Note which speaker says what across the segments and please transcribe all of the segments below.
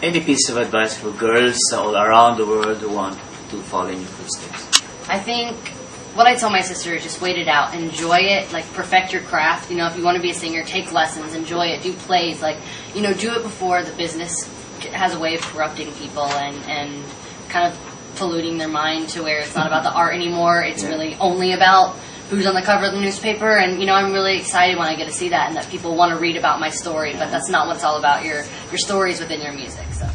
Speaker 1: Any piece of advice for girls all around the world who want to follow in your footsteps?
Speaker 2: I think what I tell my sister is just wait it out, enjoy it, like perfect your craft. You know, if you want to be a singer, take lessons, enjoy it, do plays, like, you know, do it before the business has a way of corrupting people and kind of polluting their mind to where it's not about the art anymore. It's really only about who's on the cover of the newspaper. And, you know, I'm really excited when I get to see that and that people want to read about my story, but that's not what it's all about. Your stories within your music, so.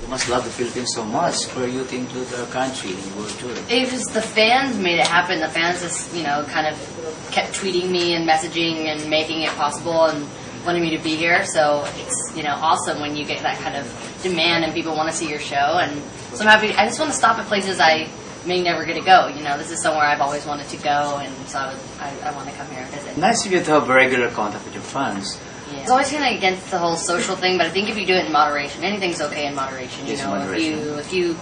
Speaker 1: Must love the Philippines so much for you to include our country in world tour.
Speaker 2: It was the fans made it happen. The fans just, you know, kind of kept tweeting me and messaging and making it possible and wanting me to be here. So it's, you know, awesome when you get that kind of demand and people want to see your show. And so I'm happy. I just want to stop at places I may never get to go. You know, this is somewhere I've always wanted to go, and so I want to come here and visit.
Speaker 1: Nice of you to have regular contact with your fans.
Speaker 2: Yeah. It's always kind of against the whole social thing, but I think if you do it in moderation, anything's okay in moderation. You know, if you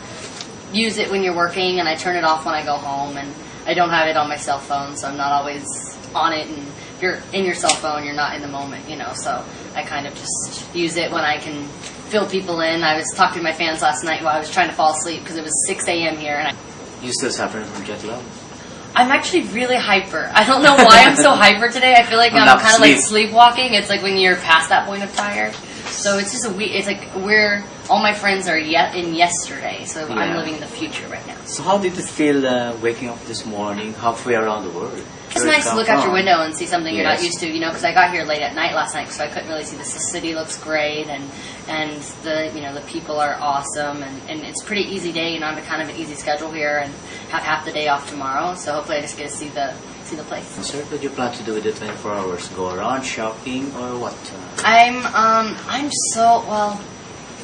Speaker 2: use it when you're working, and I turn it off when I go home, and I don't have it on my cell phone, so I'm not always on it. And if you're in your cell phone, you're not in the moment, you know. So I kind of just use it when I can fill people in. I was talking to my fans last night while I was trying to fall asleep because it was 6 a.m. here, and
Speaker 1: You still suffering from jet lag?
Speaker 2: I'm actually really hyper. I don't know why I'm so hyper today. I feel like I'm kind of like sleepwalking. It's like when you're past that point of tired. So it's just it's like all my friends are in yesterday. So I'm living in the future right now.
Speaker 1: So how did it feel waking up this morning halfway around the world?
Speaker 2: It's nice to look out your window and see something you're not used to, you know, because I got here late at night last night, so I couldn't really see this. The city looks great, and the, you know, the people are awesome, and it's a pretty easy day. You know, I have a kind of an easy schedule here, and have half the day off tomorrow, so hopefully I just get to see the place.
Speaker 1: And sir, what do you plan to do with the 24 hours? Go around shopping or what?
Speaker 2: I'm so, well,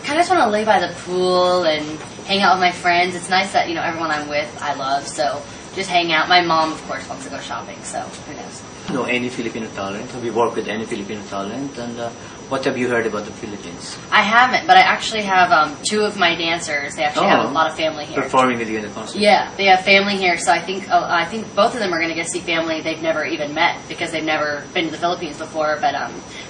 Speaker 2: kind of just want to lay by the pool and hang out with my friends. It's nice that, you know, everyone I'm with I love, so just hang out. My mom, of course, wants to go shopping, so who knows.
Speaker 1: You know any Filipino talent? Have you worked with any Filipino talent? And what have you heard about the Philippines?
Speaker 2: I haven't, but I actually have 2 of my dancers. They actually have a lot of family here.
Speaker 1: Performing with you in the concert?
Speaker 2: Yeah, they have family here, so I think both of them are going to get to see family they've never even met because they've never been to the Philippines before, but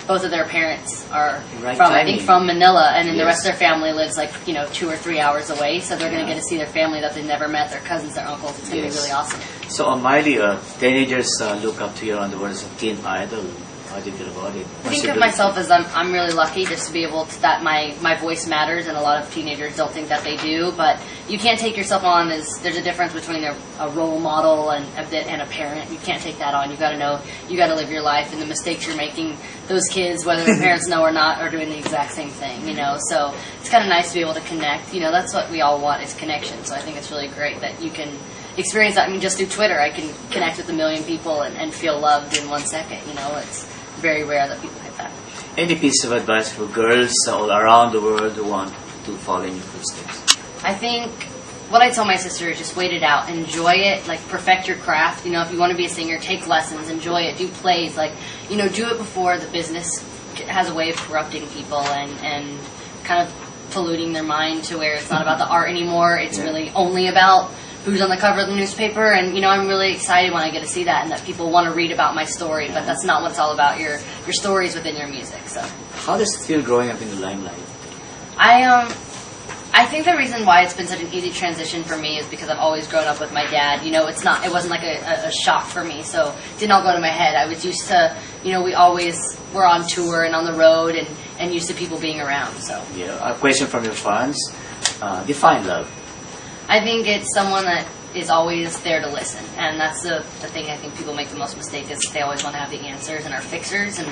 Speaker 2: both of their parents are from Manila, and then the rest of their family lives like, you know, 2 or 3 hours away, so they're going to get to see their family that they've never met, their cousins, their uncles. It's going to be really awesome.
Speaker 1: So, Miley, teenagers look up to you on the words of teen idol. How do you feel about it?
Speaker 2: I think of myself as I'm really lucky just to be able to, that my voice matters, and a lot of teenagers don't think that they do, but you can't take yourself on as there's a difference between a role model and a parent. You can't take that on. You got to know, you got to live your life, and the mistakes you're making, those kids, whether their parents know or not, are doing the exact same thing, you know. So it's kind of nice to be able to connect. You know, that's what we all want, is connection. So I think it's really great that you can experience that. I mean, just through Twitter, I can connect with 1 million people and feel loved in 1 second. You know, it's very rare that people hit that.
Speaker 1: Any piece of advice for girls all around the world who want to follow in your footsteps?
Speaker 2: I think what I tell my sister is just wait it out, enjoy it, like perfect your craft. You know, if you want to be a singer, take lessons, enjoy it, do plays, like, you know, do it before the business has a way of corrupting people and kind of polluting their mind to where it's not about the art anymore. It's really only about who's on the cover of the newspaper, and, you know, I'm really excited when I get to see that and that people want to read about my story, but that's not what it's all about. Your stories within your music. So
Speaker 1: how does it feel growing up in the limelight?
Speaker 2: I think the reason why it's been such an easy transition for me is because I've always grown up with my dad. You know, it wasn't like a shock for me, so it didn't all go to my head. I was used to, you know, we always were on tour and on the road and used to people being around. So
Speaker 1: yeah, a question from your fans: define love.
Speaker 2: I think it's someone that is always there to listen, and that's the thing I think people make the most mistake, is they always want to have the answers and are fixers, and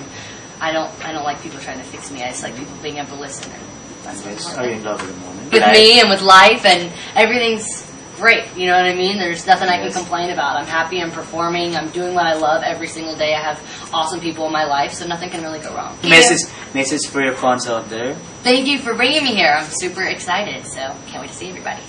Speaker 2: I don't like people trying to fix me. I just like people being able to listen, and that's what important.
Speaker 1: Are you in love at the moment?
Speaker 2: With me and with life, and everything's great, you know what I mean? There's nothing I can complain about. I'm happy, I'm performing, I'm doing what I love every single day. I have awesome people in my life, so nothing can really go wrong.
Speaker 1: Message for your fans out there.
Speaker 2: Thank you for bringing me here. I'm super excited, so can't wait to see everybody.